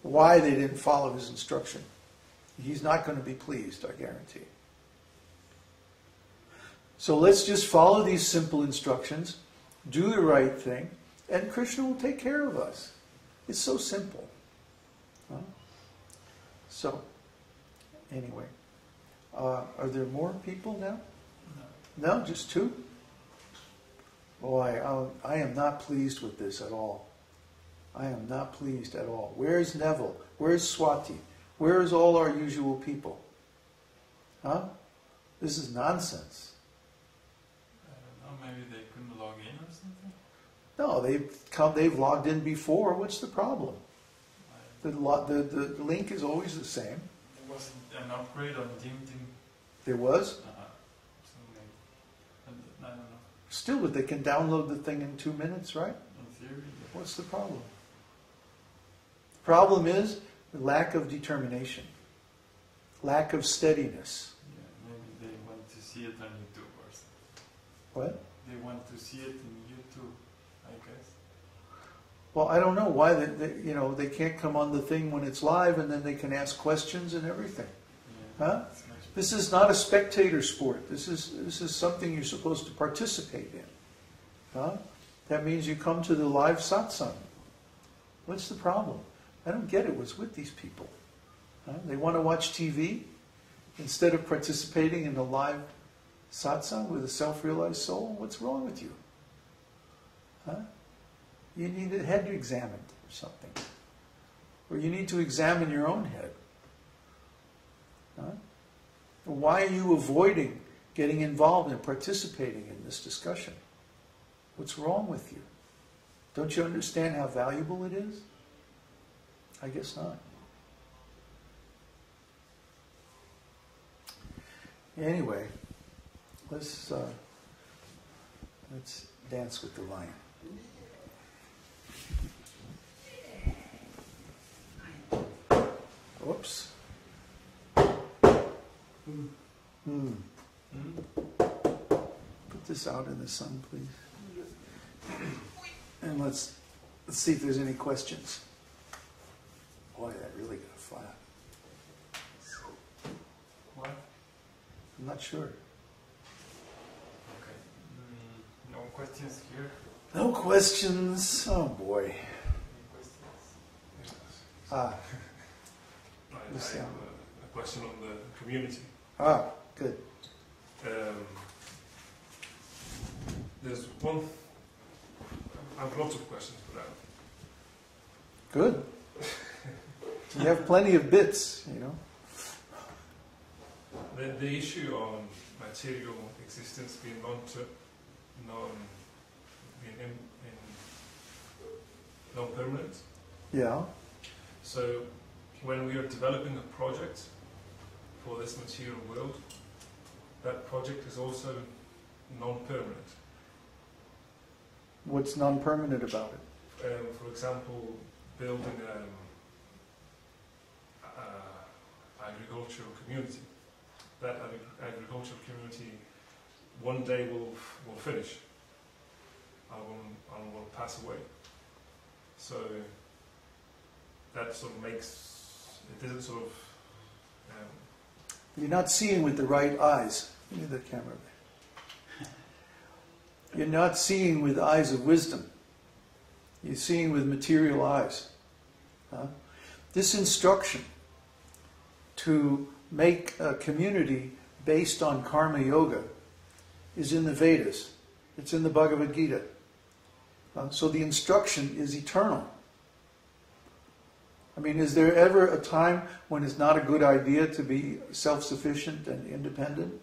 why they didn't follow his instruction. He's not going to be pleased, I guarantee. So let's just follow these simple instructions, do the right thing, and Krishna will take care of us. It's so simple. Huh? So, anyway, are there more people now? No. No, just two? Boy, I am not pleased with this at all. I am not pleased at all. Where's Neville? Where's Swati? Where's all our usual people? Huh? This is nonsense. I don't know, maybe they couldn't log in or something? No, they've logged in before. What's the problem? The link is always the same. There wasn't an upgrade on Team. There was? I don't know. Still, but they can download the thing in 2 minutes, right? In theory. What's the problem? The problem is the lack of determination, lack of steadiness. Yeah, maybe they want to see it on YouTube or something. What? They want to see it in YouTube, I guess. Well, I don't know why they can't come on the thing when it's live and then they can ask questions and everything. Yeah, huh? This is not a spectator sport. This is something you're supposed to participate in. Huh? That means you come to the live satsang. What's the problem? I don't get it. What's with these people? Huh? They want to watch TV instead of participating in the live satsang with a self-realized soul? What's wrong with you? Huh? You need a head examined or something. Or you need to examine your own head. Huh? Why are you avoiding getting involved and participating in this discussion? What's wrong with you? Don't you understand how valuable it is? I guess not. Anyway, let's dance with the lion. Whoops. Put this out in the sun, please. And let's see if there's any questions. Boy, that really got flat. What? I'm not sure. Okay. No questions here? No questions. Oh boy. Any questions? Ah. I have a question on the community. Ah, good. There's one. I have lots of questions for that. Good. You have plenty of bits, you know. The issue on material existence being non-permanent. Yeah. So when we are developing a project for this material world, that project is also non-permanent. What's non-permanent about it? For example, building an agricultural community. That agricultural community one day will finish and will pass away. So that sort of makes it isn't sort of. You're not seeing with the right eyes. Give me the camera. You're not seeing with eyes of wisdom. You're seeing with material eyes. Huh? This instruction to make a community based on karma yoga is in the Vedas. It's in the Bhagavad-gītā. So the instruction is eternal. I mean, is there ever a time when it's not a good idea to be self-sufficient and independent?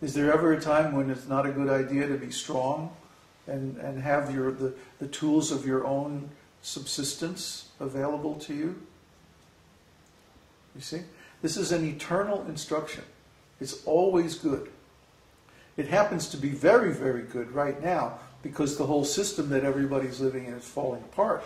Is there ever a time when it's not a good idea to be strong and have the tools of your own subsistence available to you? You see? This is an eternal instruction. It's always good. It happens to be very, very good right now because the whole system that everybody's living in is falling apart.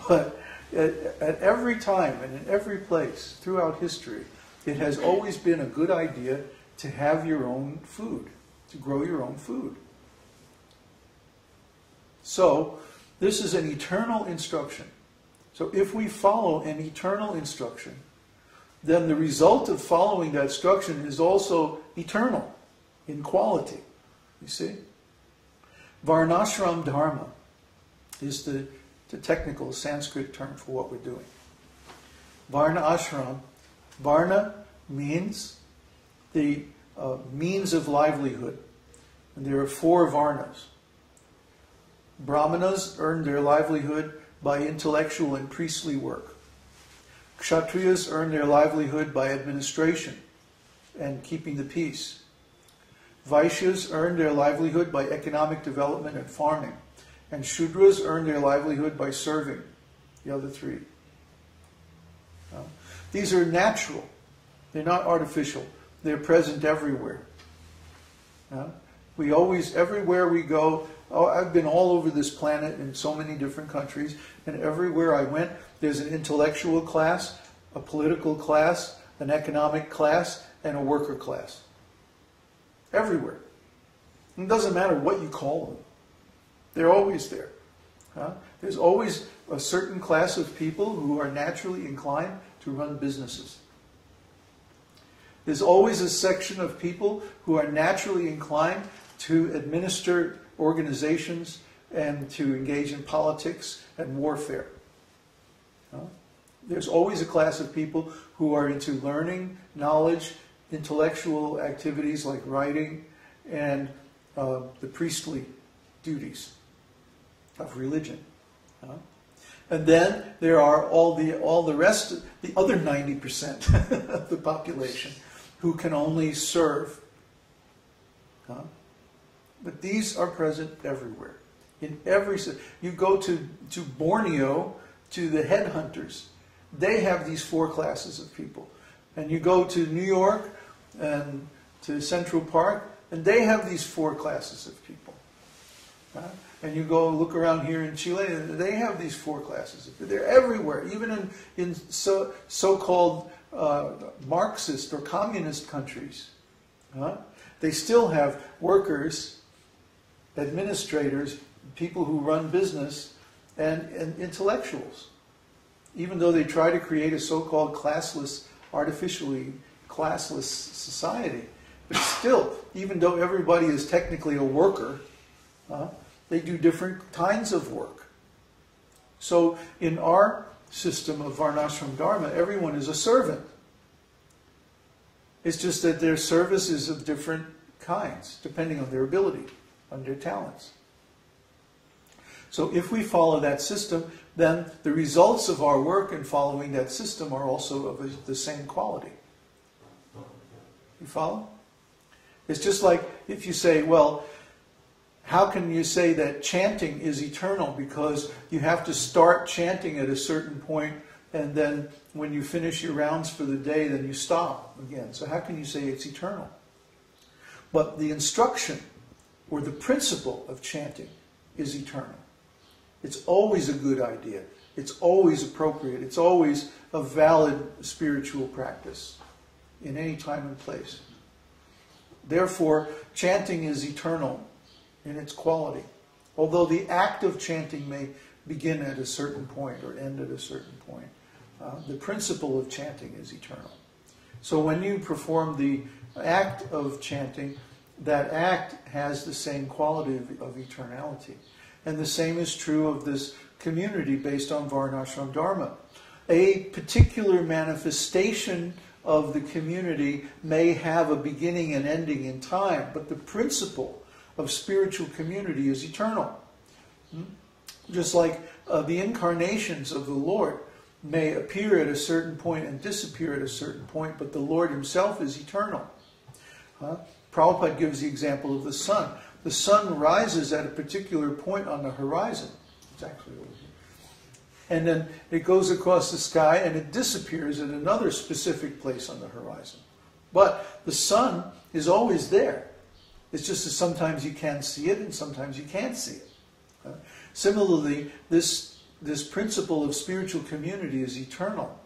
But at every time and in every place throughout history, it has always been a good idea to have your own food, to grow your own food. So, this is an eternal instruction. So if we follow an eternal instruction, then the result of following that instruction is also eternal in quality. You see? Varnashram dharma is the technical Sanskrit term for what we're doing. Varna ashram. Varna means the means of livelihood. And there are 4 varnas. Brahmanas earn their livelihood by intellectual and priestly work. Kshatriyas earn their livelihood by administration and keeping the peace. Vaishyas earn their livelihood by economic development and farming. And Shudras earn their livelihood by serving, the other 3. These are natural. They're not artificial. They're present everywhere. We always, everywhere we go, I've been all over this planet in so many different countries, and everywhere I went, there's an intellectual class, a political class, an economic class, and a worker class. Everywhere. It doesn't matter what you call them. They're always there. There's always a certain class of people who are naturally inclined to run businesses. There's always a section of people who are naturally inclined to administer organizations and to engage in politics and warfare. There's always a class of people who are into learning, knowledge, intellectual activities like writing, and the priestly duties of religion. And then there are all the rest, the other 90% of the population who can only serve. But these are present everywhere. In every, you go to Borneo, to the headhunters, they have these 4 classes of people. And you go to New York and to Central Park, and they have these 4 classes of people. And you go look around here in Chile, and they have these 4 classes of people. They're everywhere, even in so-called Marxist or communist countries. They still have workers, administrators, people who run business, and intellectuals. Even though they try to create a so-called classless, artificially classless society. But still, even though everybody is technically a worker, they do different kinds of work. So in our system of Varnashram Dharma, everyone is a servant. It's just that their service is of different kinds, depending on their ability, on their talents. So if we follow that system, then the results of our work in following that system are also of the same quality. You follow? It's just like if you say, well, how can you say that chanting is eternal? Because you have to start chanting at a certain point, and then when you finish your rounds for the day, then you stop again. So how can you say it's eternal? But the instruction or the principle of chanting is eternal. It's always a good idea. It's always appropriate. It's always a valid spiritual practice in any time and place. Therefore, chanting is eternal in its quality. Although the act of chanting may begin at a certain point or end at a certain point, the principle of chanting is eternal. So when you perform the act of chanting, that act has the same quality of eternality. And the same is true of this community based on Varnashram Dharma. A particular manifestation of the community may have a beginning and ending in time, but the principle of spiritual community is eternal. Just like the incarnations of the Lord may appear at a certain point and disappear at a certain point, but the Lord himself is eternal. Prabhupada gives the example of the sun. The sun rises at a particular point on the horizon. It's actually over here. And then it goes across the sky and it disappears at another specific place on the horizon. But the sun is always there. It's just that sometimes you can see it and sometimes you can't see it. Similarly, this principle of spiritual community is eternal.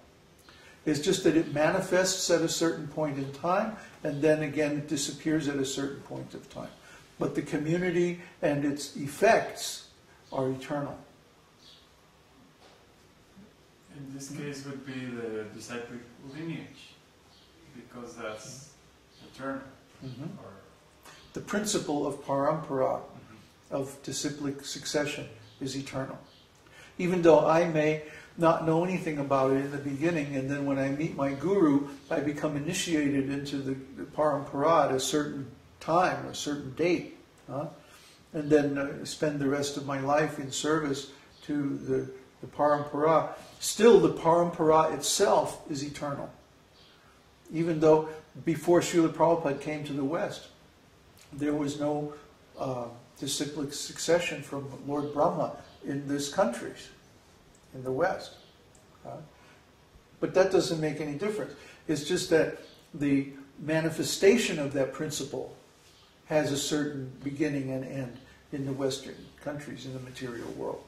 It's just that it manifests at a certain point in time, and then again it disappears at a certain point of time. But the community and its effects are eternal. In this case would be the disciplic lineage, because that's eternal. Or The principle of parampara, of disciplic succession, is eternal. Even though I may not know anything about it in the beginning, and then when I meet my guru, I become initiated into the parampara at a certain time, a certain date, and then spend the rest of my life in service to the parampara. Still, the parampara itself is eternal. Even though before Srila Prabhupada came to the West, there was no disciplic succession from Lord Brahma in these countries, in the West. But that doesn't make any difference. It's just that the manifestation of that principle has a certain beginning and end in the Western countries, in the material world.